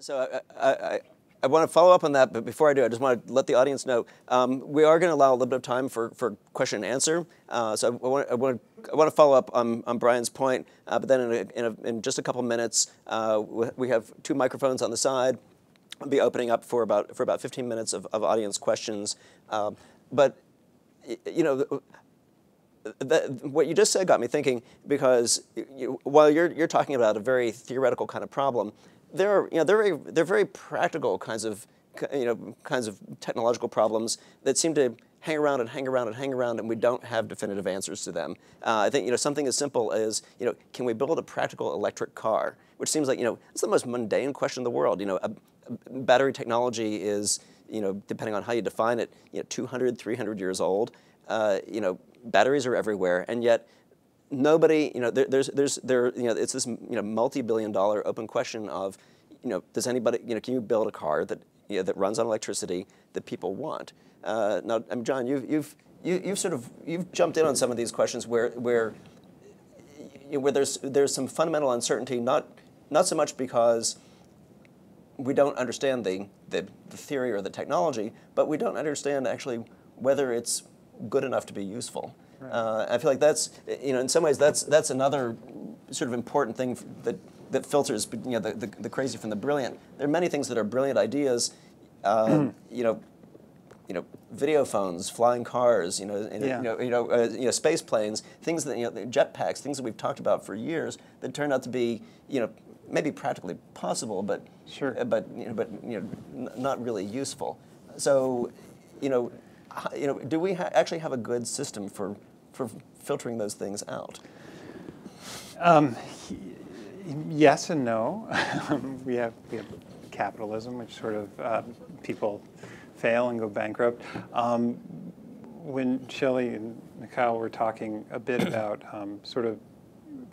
So I want to follow up on that, but before I do, I just want to let the audience know we are going to allow a little bit of time for question and answer. So I want to follow up on Brian's point, but then in just a couple minutes, we have two microphones on the side. I'll be opening up for about 15 minutes of audience questions. But you know, what you just said got me thinking, because while you're talking about a very theoretical kind of problem, they're very practical kinds of technological problems that seem to hang around and hang around and hang around, and we don't have definitive answers to them. I think something as simple as can we build a practical electric car, which seems like it's the most mundane question in the world. Battery technology is depending on how you define it 200, 300 years old. Batteries are everywhere, and yet nobody, it's this multi-billion-dollar open question of, does anybody, can you build a car that that runs on electricity that people want? Now, John, you've jumped in on some of these questions where there's some fundamental uncertainty, not so much because we don't understand the theory or the technology, but we don't understand actually whether it's good enough to be useful. Right. I feel like that's, in some ways, that's another sort of important thing that filters, the crazy from the brilliant. There are many things that are brilliant ideas, video phones, flying cars, space planes, things that jetpacks, things that we've talked about for years that turn out to be, maybe practically possible, but sure, but not really useful. So, do we actually have a good system for filtering those things out? Yes and no. we have capitalism, which sort of people fail and go bankrupt. When Shelley and Mikhail were talking a bit about sort of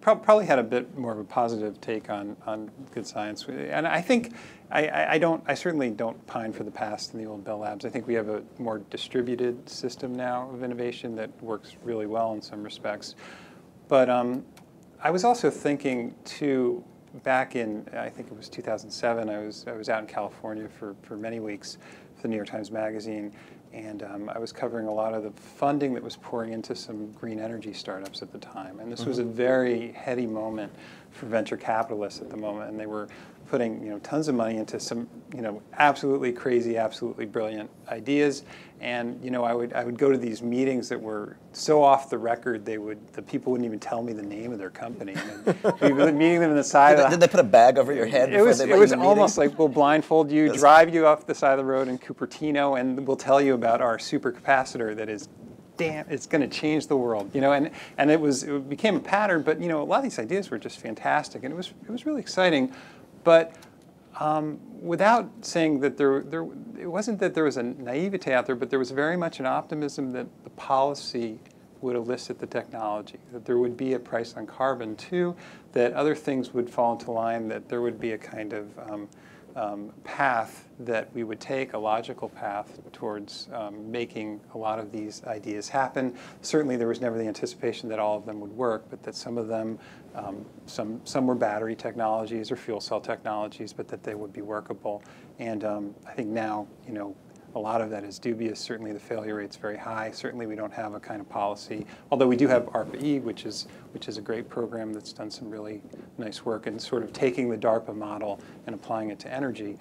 probably had a bit more of a positive take on good science, and I think I certainly don't pine for the past in the old Bell Labs. I think we have a more distributed system now of innovation that works really well in some respects. But I was also thinking too, back in, I think it was 2007, I was out in California for many weeks for the New York Times Magazine, and I was covering a lot of the funding that was pouring into some green energy startups at the time. And this was a very heady moment for venture capitalists at the moment, and they were putting tons of money into some absolutely crazy, absolutely brilliant ideas. And I would go to these meetings that were so off the record, the people wouldn't even tell me the name of their company. We'd be meeting them in the side. Did they put a bag over your head? It was almost like we'll blindfold you, drive you off the side of the road in Cupertino, and we'll tell you about our supercapacitor that is, it's going to change the world, and it became a pattern. But a lot of these ideas were just fantastic, and it was really exciting. But without saying that it wasn't that there was a naivete out there, but there was very much an optimism that the policy would elicit the technology, that there would be a price on carbon too, that other things would fall into line, that there would be a kind of path that we would take, a logical path towards making a lot of these ideas happen. Certainly there was never the anticipation that all of them would work, but that some of them, some were battery technologies or fuel cell technologies, but that they would be workable. And I think now, a lot of that is dubious. Certainly the failure rate's very high. Certainly we don't have a kind of policy, although we do have ARPA-E, which is a great program that's done some really nice work in sort of taking the DARPA model and applying it to energy.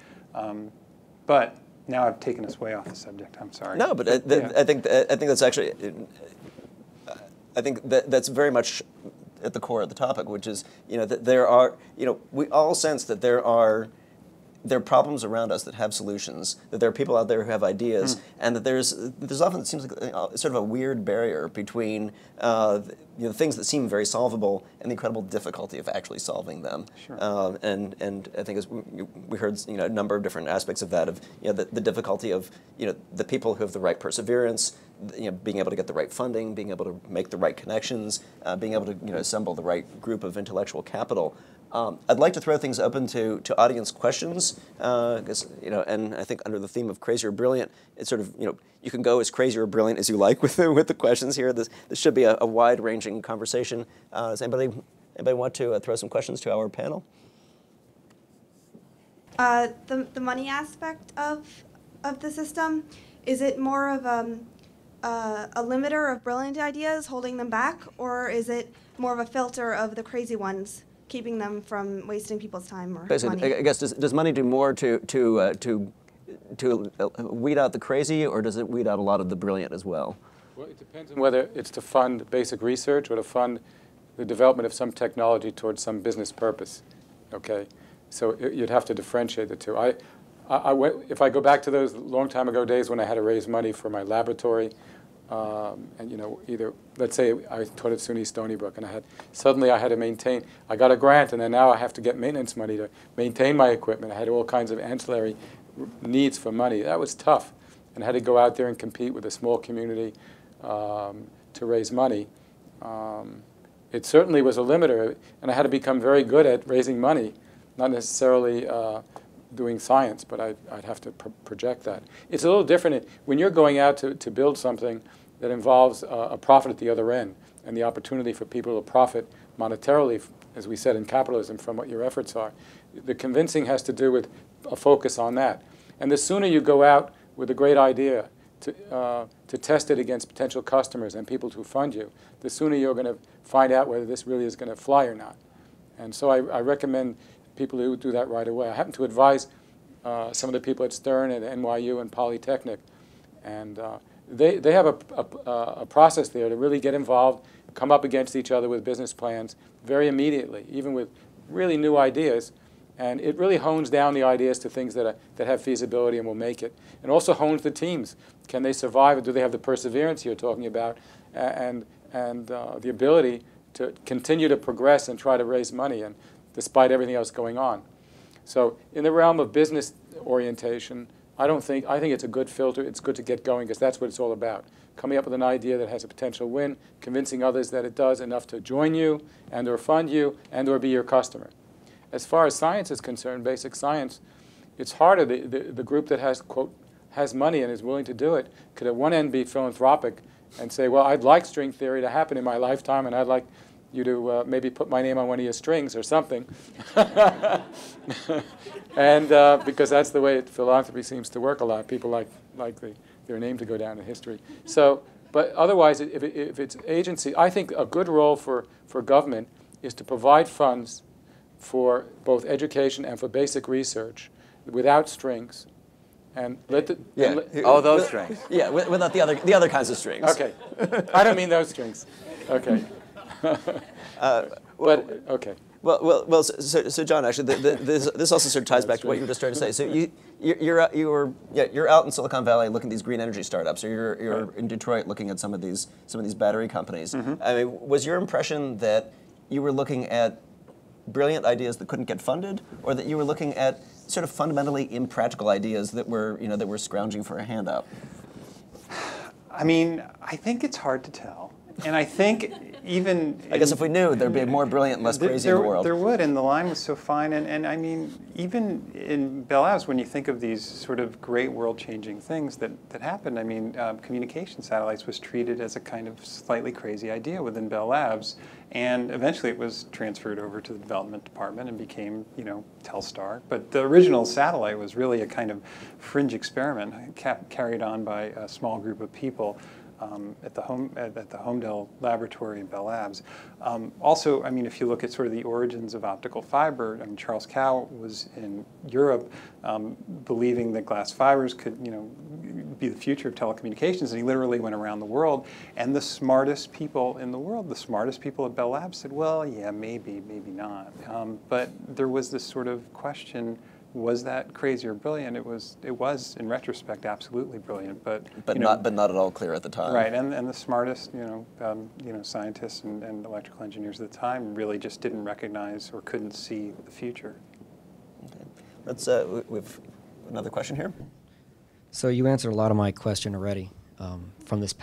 But now I've taken us way off the subject. I'm sorry. No, but I think that's actually, I think that's very much at the core of the topic, which is that there are we all sense that there are problems around us that have solutions, that there are people out there who have ideas, and that there's often, it seems like sort of a weird barrier between things that seem very solvable and the incredible difficulty of actually solving them. Sure. And I think as we heard a number of different aspects of that, of the difficulty of the people who have the right perseverance, being able to get the right funding, being able to make the right connections, being able to assemble the right group of intellectual capital. I'd like to throw things open to audience questions, because and I think under the theme of crazy or brilliant, it's sort of you can go as crazy or brilliant as you like with the questions here. This should be a wide-ranging conversation. Does anybody want to throw some questions to our panel? The money aspect of the system, is it more of a limiter of brilliant ideas holding them back, or is it more of a filter of the crazy ones, keeping them from wasting people's time or money? I guess does money do more to weed out the crazy, or does it weed out a lot of the brilliant as well? Well, it depends on whether it's to fund basic research or to fund the development of some technology towards some business purpose. Okay, so you'd have to differentiate the two. If I go back to those long time ago days when I had to raise money for my laboratory, and either let's say I taught at SUNY Stony Brook, and suddenly I had to maintain. I got a grant, and then now I have to get maintenance money to maintain my equipment. I had all kinds of ancillary needs for money. That was tough, and I had to go out there and compete with a small community to raise money. It certainly was a limiter, and I had to become very good at raising money, not necessarily doing science, but I'd have to project that. It's a little different when you're going out to build something that involves a profit at the other end and the opportunity for people to profit monetarily, as we said in capitalism, from what your efforts are. The convincing has to do with a focus on that. And the sooner you go out with a great idea to test it against potential customers and people who fund you, the sooner you're going to find out whether this really is going to fly or not. And so I recommend people who do that right away. I happen to advise some of the people at Stern and NYU and Polytechnic, and they have a process there to really get involved, come up against each other with business plans very immediately, even with really new ideas. And it really hones down the ideas to things that have feasibility and will make it. And also hones the teams. Can they survive? Do they have the perseverance you're talking about and the ability to continue to progress and try to raise money and despite everything else going on? So in the realm of business orientation, I think it's a good filter. It's good to get going because that's what it's all about. Coming up with an idea that has a potential win, convincing others that it does enough to join you and or fund you and or be your customer. As far as science is concerned, basic science, it's harder. The group that has, quote, has money and is willing to do it could at one end be philanthropic and say, well, I'd like string theory to happen in my lifetime, and I'd like you to maybe put my name on one of your strings or something. And because that's the way philanthropy seems to work a lot. People like their name to go down in history. So, but otherwise, if it's agency, I think a good role for government is to provide funds for both education and for basic research without strings, and let the those strings. Yeah, without the other kinds of strings. Okay, I don't mean those strings. Okay, but okay. Well. So John, actually, this also sort of ties back to what you were just trying to say. So you're out in Silicon Valley looking at these green energy startups, or you're in Detroit looking at some of these battery companies. Mm-hmm. I mean, was your impression that you were looking at brilliant ideas that couldn't get funded, or that you were looking at sort of fundamentally impractical ideas that were scrounging for a handout? I mean, I think it's hard to tell. And I think even... I guess if we knew, there'd be more brilliant and less crazy in the world. There would, and the line was so fine. And I mean, even in Bell Labs, when you think of these sort of great world-changing things that happened, I mean, communication satellites was treated as a kind of slightly crazy idea within Bell Labs. And eventually it was transferred over to the development department and became, Telstar. But the original satellite was really a kind of fringe experiment carried on by a small group of people at the Homedale Laboratory in Bell Labs. Also, I mean, if you look at sort of the origins of optical fiber, I mean, Charles Cow was in Europe believing that glass fibers could, be the future of telecommunications, and he literally went around the world. And the smartest people in the world, the smartest people at Bell Labs said, well, yeah, maybe not. But there was this sort of question, was that crazy or brilliant? It was, in retrospect, absolutely brilliant. But not at all clear at the time. Right, and the smartest, scientists and electrical engineers at the time really just didn't recognize or couldn't see the future. Okay, let's we've another question here. So you answered a lot of my question already from this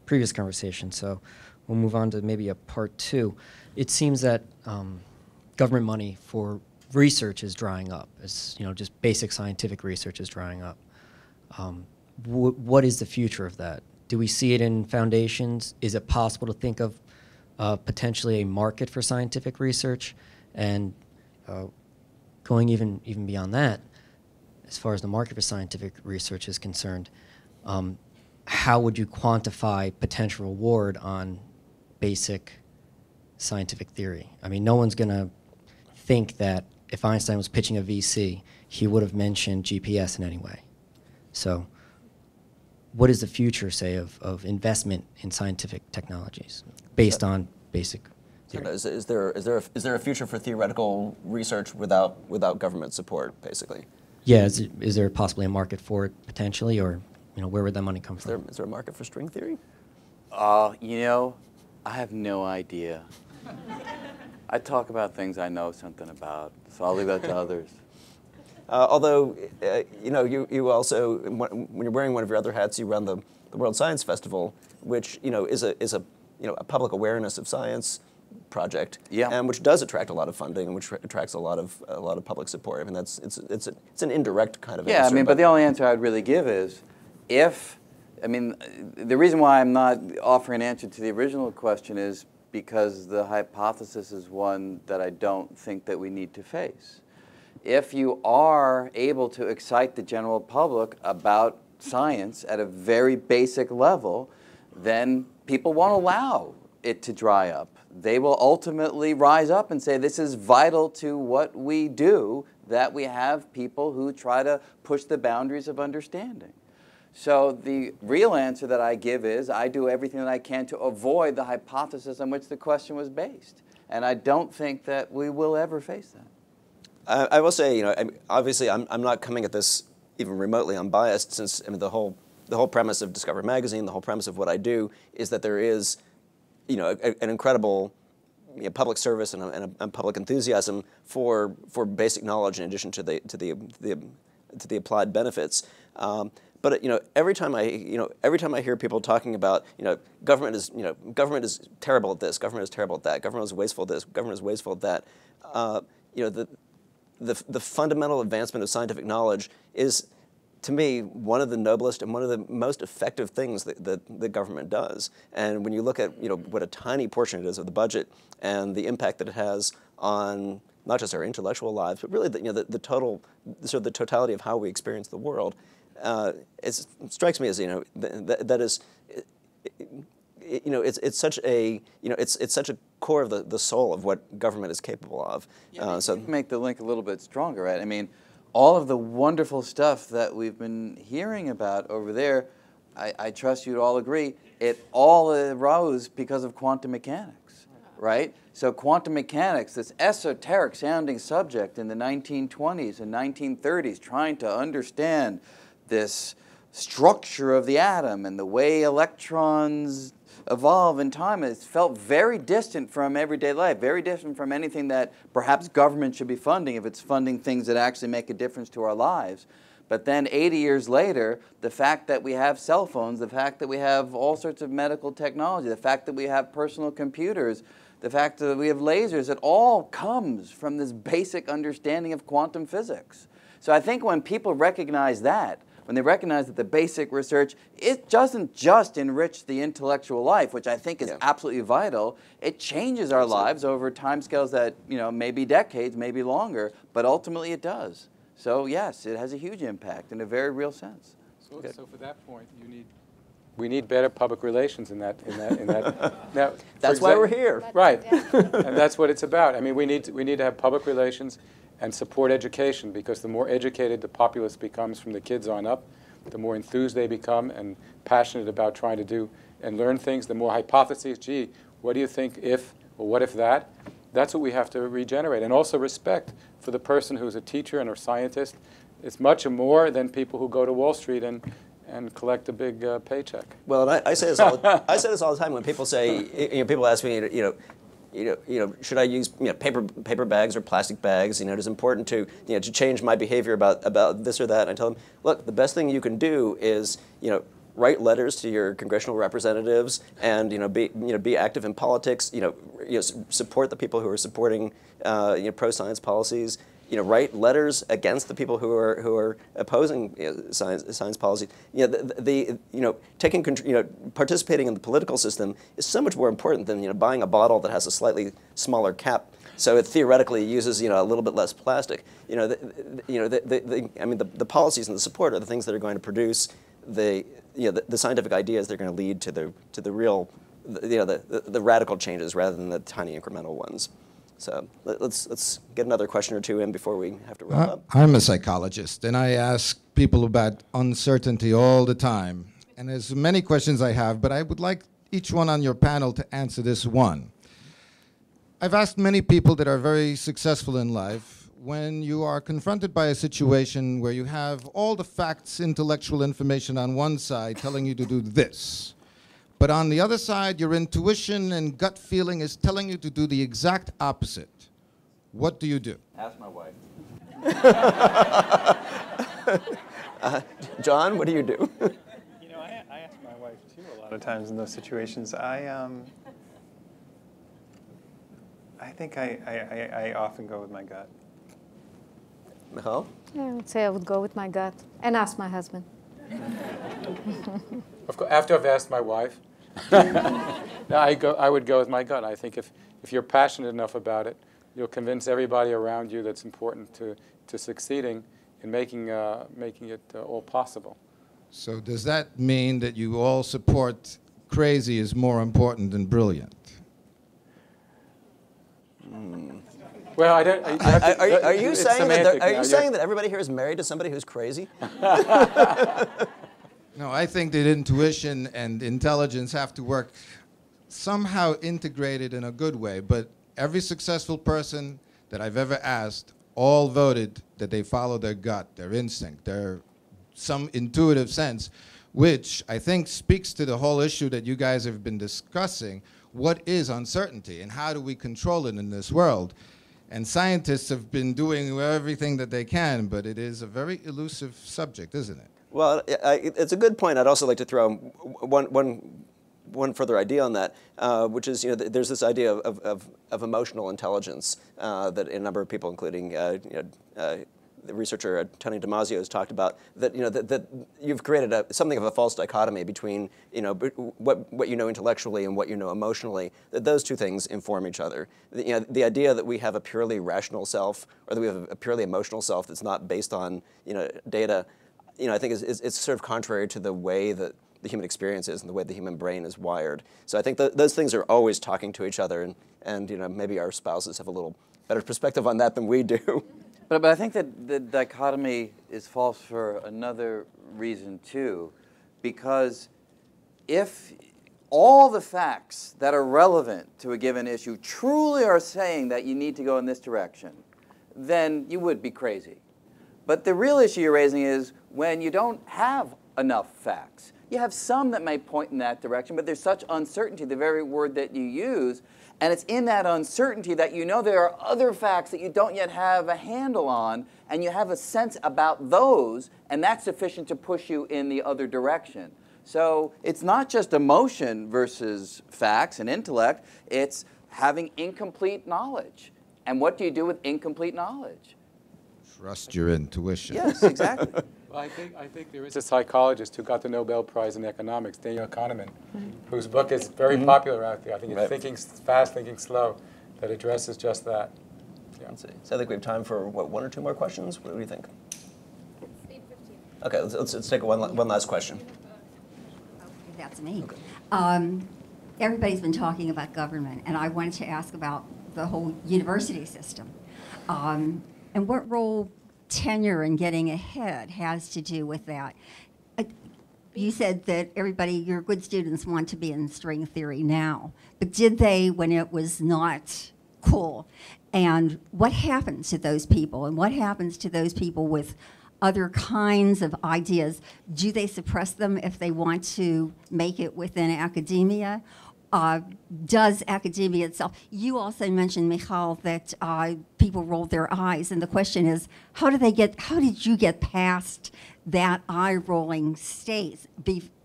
previous conversation. So we'll move on to maybe a part two. It seems that government money for research is drying up. As just basic scientific research is drying up. What is the future of that? Do we see it in foundations? Is it possible to think of potentially a market for scientific research? And going even beyond that, as far as the market for scientific research is concerned, how would you quantify potential reward on basic scientific theory? I mean, no one's going to think that if Einstein was pitching a VC, he would have mentioned GPS in any way. So what is the future, say, of investment in scientific technologies based on basic theory? Is there a future for theoretical research without government support, basically? Yeah, is there possibly a market for it potentially, or where would that money come from? Is there a market for string theory? I have no idea. I talk about things I know something about, so I'll leave that to others. Although, you also, when you're wearing one of your other hats, you run the World Science Festival, which is a public awareness of science project, yeah, and which does attract a lot of funding and which attracts a lot of public support. I mean, it's an indirect kind of answer. Yeah, I mean, but the only answer I'd really give is the reason why I'm not offering an answer to the original question is because the hypothesis is one that I don't think that we need to face. If you are able to excite the general public about science at a very basic level, then people won't allow it to dry up. They will ultimately rise up and say, this is vital to what we do, that we have people who try to push the boundaries of understanding. So the real answer that I give is I do everything that I can to avoid the hypothesis on which the question was based. And I don't think that we will ever face that. I will say, obviously I'm not coming at this even remotely unbiased, since the whole premise of Discover Magazine, the whole premise of what I do is that there is an incredible public service and a public enthusiasm for basic knowledge in addition to the applied benefits. But every time I hear people talking about government is terrible at this, government is terrible at that, government is wasteful at this, government is wasteful at that, the fundamental advancement of scientific knowledge is, to me, one of the noblest and one of the most effective things that the government does. And when you look at what a tiny portion it is of the budget and the impact that it has on not just our intellectual lives, but really the totality of how we experience the world, it strikes me as that is. It's such a core of the soul of what government is capable of. Yeah, so to make the link a little bit stronger, right? I mean, all of the wonderful stuff that we've been hearing about over there, I trust you'd all agree, it all arose because of quantum mechanics, right? So quantum mechanics, this esoteric sounding subject in the 1920s and 1930s, trying to understand this structure of the atom and the way electrons evolve in time, it's felt very distant from everyday life, very distant from anything that perhaps government should be funding if it's funding things that actually make a difference to our lives. But then 80 years later, the fact that we have cell phones, the fact that we have all sorts of medical technology, the fact that we have personal computers, the fact that we have lasers, it all comes from this basic understanding of quantum physics. So I think when people recognize that, when they recognize that the basic research, it doesn't just enrich the intellectual life, which I think is absolutely vital, it changes our lives over timescales that maybe decades, maybe longer, but ultimately it does. So yes, it has a huge impact in a very real sense. So for that point, we need better public relations in that. Now, that's why we're here. Right, and that's what it's about. I mean, we need to have public relations and support education, because the more educated the populace becomes from the kids on up, the more enthused they become and passionate about trying to do and learn things, the more hypotheses, gee, what do you think if, or what if that? That's what we have to regenerate. And also respect for the person who's a teacher and a scientist. It's much more than people who go to Wall Street and collect a big paycheck. Well, and I say this all I say this all the time when people say, people ask me, should I use paper bags or plastic bags? It is important to change my behavior about this or that. And I tell them, look, the best thing you can do is write letters to your congressional representatives and be active in politics. Support the people who are supporting pro-science policies. write letters against the people who are opposing science policy. Participating in the political system is so much more important than buying a bottle that has a slightly smaller cap, so it theoretically uses a little bit less plastic. The policies and the support are the things that are going to produce the scientific ideas. They're going to lead to the real the radical changes rather than the tiny incremental ones. So let's get another question or two in before we have to wrap up. I'm a psychologist, and I ask people about uncertainty all the time. And there's many questions I have, but I would like each one on your panel to answer this one. I've asked many people that are very successful in life, when you are confronted by a situation where you have all the facts, intellectual information on one side telling you to do this, but on the other side, your intuition and gut feeling is telling you to do the exact opposite. What do you do? Ask my wife. John, what do you do? I ask my wife too a lot of times in those situations. I think I often go with my gut. Michal? Yeah, I would say I would go with my gut and ask my husband. Of course, after I've asked my wife, no, I would go with my gut. I think if you're passionate enough about it, you'll convince everybody around you that's important to succeeding in making it all possible. So does that mean that you all support crazy is more important than brilliant? Well, I don't. Are you saying that everybody here is married to somebody who's crazy? No, I think that intuition and intelligence have to work somehow integrated in a good way. But every successful person that I've ever asked all voted that they follow their gut, their instinct, some intuitive sense, which I think speaks to the whole issue that you guys have been discussing. What is uncertainty and how do we control it in this world? And scientists have been doing everything that they can, but it is a very elusive subject, isn't it? Well, it's a good point. I'd also like to throw one further idea on that, which is there's this idea of emotional intelligence that a number of people, including the researcher Tony Damasio, has talked about. That you've created something of a false dichotomy between what you know intellectually and what you know emotionally. That those two things inform each other. The idea that we have a purely rational self or that we have a purely emotional self that's not based on data. I think it's sort of contrary to the way that the human experience is and the way the human brain is wired. So I think those things are always talking to each other, and maybe our spouses have a little better perspective on that than we do. But I think that the dichotomy is false for another reason too, because if all the facts that are relevant to a given issue truly are saying that you need to go in this direction, then you would be crazy. But the real issue you're raising is when you don't have enough facts. You have some that may point in that direction, but there's such uncertainty, the very word that you use, and it's in that uncertainty that there are other facts that you don't yet have a handle on, and you have a sense about those, and that's sufficient to push you in the other direction. So it's not just emotion versus facts and intellect, it's having incomplete knowledge. And what do you do with incomplete knowledge? Trust your intuition. Yes, exactly. Well, I think there is a psychologist who got the Nobel Prize in economics, Daniel Kahneman, whose book is very popular out there. I think it's Thinking Fast, Thinking Slow, that addresses just that. Yeah. Let's see. So I think we have time for one or two more questions. What do you think? Okay, let's take one last question. Okay, that's me. Okay. Everybody's been talking about government, and I wanted to ask about the whole university system. And what role tenure and getting ahead has to do with that. You said that your good students want to be in string theory now, but did they when it was not cool? And what happens to those people? And what happens to those people with other kinds of ideas? Do they suppress them if they want to make it within academia? Does academia itself? You also mentioned, Michal, that people rolled their eyes, and the question is, how did you get past that eye-rolling state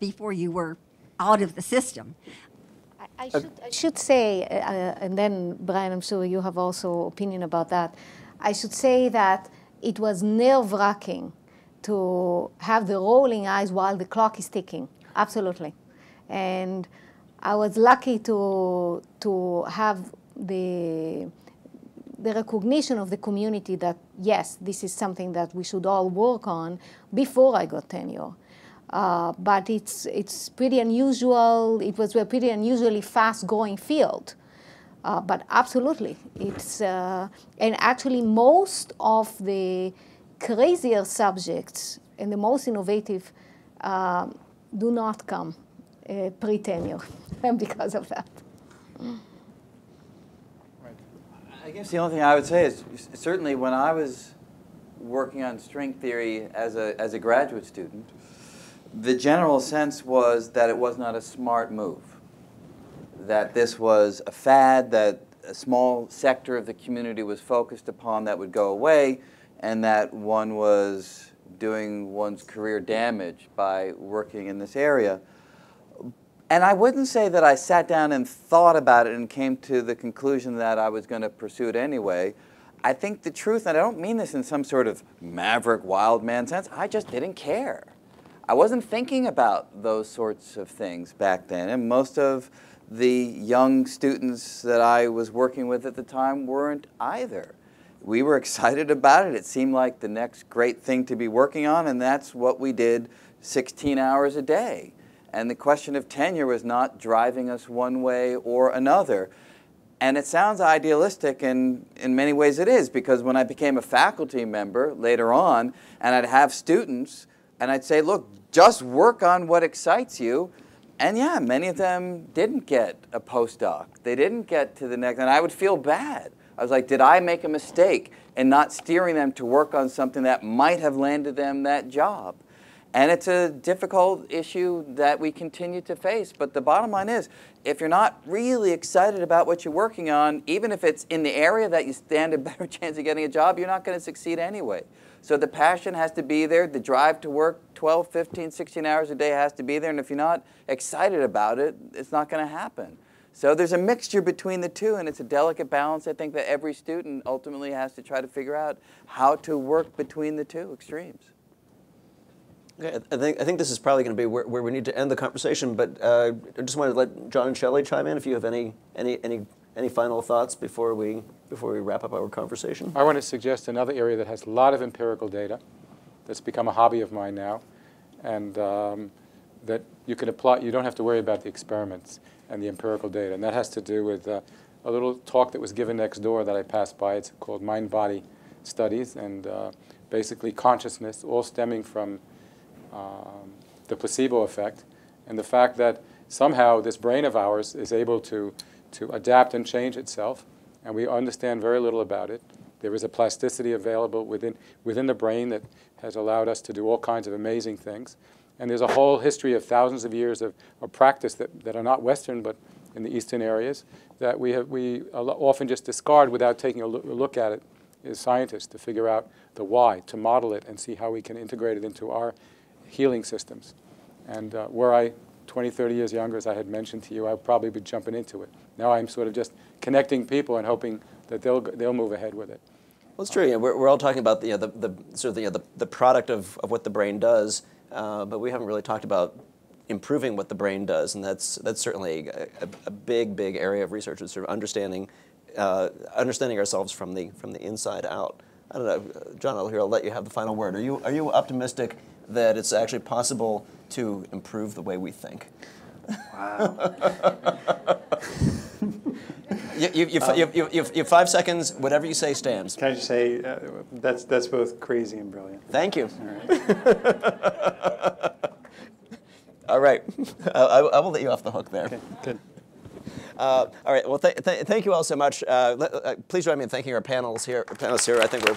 before you were out of the system? I should say, and then Brian, I'm sure you have also opinion about that. I should say that it was nerve-wracking to have the rolling eyes while the clock is ticking. Absolutely. And I was lucky to have the recognition of the community that, yes, this is something that we should all work on before I got tenure. But it's pretty unusual. It was a pretty unusually fast-growing field. But absolutely, it's and actually most of the crazier subjects and the most innovative do not come pre-tenure because of that. I guess the only thing I would say is certainly when I was working on string theory as a graduate student, the general sense was that it was not a smart move, that this was a fad that a small sector of the community was focused upon that would go away, and that one was doing one's career damage by working in this area. And I wouldn't say that I sat down and thought about it and came to the conclusion that I was going to pursue it anyway. I think the truth, and I don't mean this in some sort of maverick, wild man sense, I just didn't care. I wasn't thinking about those sorts of things back then, and most of the young students that I was working with at the time weren't either. We were excited about it. It seemed like the next great thing to be working on, and that's what we did 16 hours a day. And the question of tenure was not driving us one way or another. And it sounds idealistic, and in many ways it is, because when I became a faculty member later on, and I'd have students, and I'd say, look, just work on what excites you. And yeah, many of them didn't get a postdoc. They didn't get to the next, and I would feel bad. I was like, did I make a mistake in not steering them to work on something that might have landed them that job? And it's a difficult issue that we continue to face. But the bottom line is, if you're not really excited about what you're working on, even if it's in the area that you stand a better chance of getting a job, you're not going to succeed anyway. So the passion has to be there. The drive to work 12, 15, 16 hours a day has to be there. And if you're not excited about it, it's not going to happen. So there's a mixture between the two, and it's a delicate balance. I think that every student ultimately has to try to figure out how to work between the two extremes. Okay, I think this is probably going to be where we need to end the conversation. But I just wanted to let John and Shelley chime in if you have any final thoughts before we wrap up our conversation. I want to suggest another area that has a lot of empirical data that's become a hobby of mine now, and that you can apply. You don't have to worry about the experiments and the empirical data, and that has to do with a little talk that was given next door that I passed by. It's called Mind-Body Studies, and basically consciousness, all stemming from the placebo effect, and the fact that somehow this brain of ours is able to adapt and change itself, and we understand very little about it. There is a plasticity available within the brain that has allowed us to do all kinds of amazing things. And there's a whole history of thousands of years of practice that are not Western, but in the Eastern areas, that we often just discard without taking a look at it as scientists to figure out the why, to model it and see how we can integrate it into our healing systems. And were I 20, 30 years younger, as I had mentioned to you, I would probably be jumping into it. Now I'm sort of just connecting people and hoping that they'll move ahead with it. Well, it's true. Yeah, we're all talking about the product of what the brain does, but we haven't really talked about improving what the brain does, and that's certainly a big area of research, is sort of understanding ourselves from the inside out. I don't know, John. I'll let you have the final word. Are you optimistic that it's actually possible to improve the way we think? Wow. You have 5 seconds. Whatever you say stands. Can I just say that's both crazy and brilliant. Thank you. All right. All right. I will let you off the hook there. Okay, good. All right. Well, thank you all so much. Please join me in thanking our panelists here. I think we're.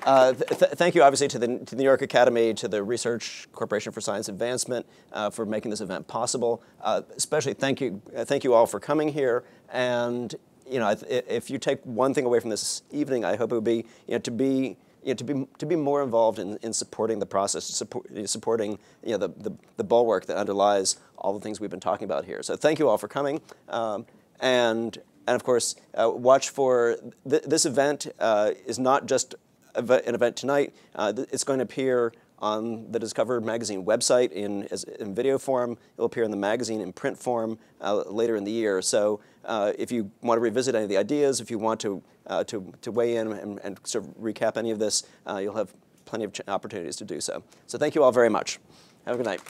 Thank you, obviously, to the New York Academy, to the Research Corporation for Science Advancement for making this event possible. Especially thank you all for coming here. And if you take one thing away from this evening, I hope it would be to be to be more involved in supporting the process, supporting the bulwark that underlies all the things we've been talking about here. So thank you all for coming, and of course watch for this event. Is not just an event tonight. It's going to appear on the Discover magazine website in video form. It'll appear in the magazine in print form later in the year. So if you want to revisit any of the ideas, if you want to weigh in and sort of recap any of this, you'll have plenty of opportunities to do so. So thank you all very much. Have a good night.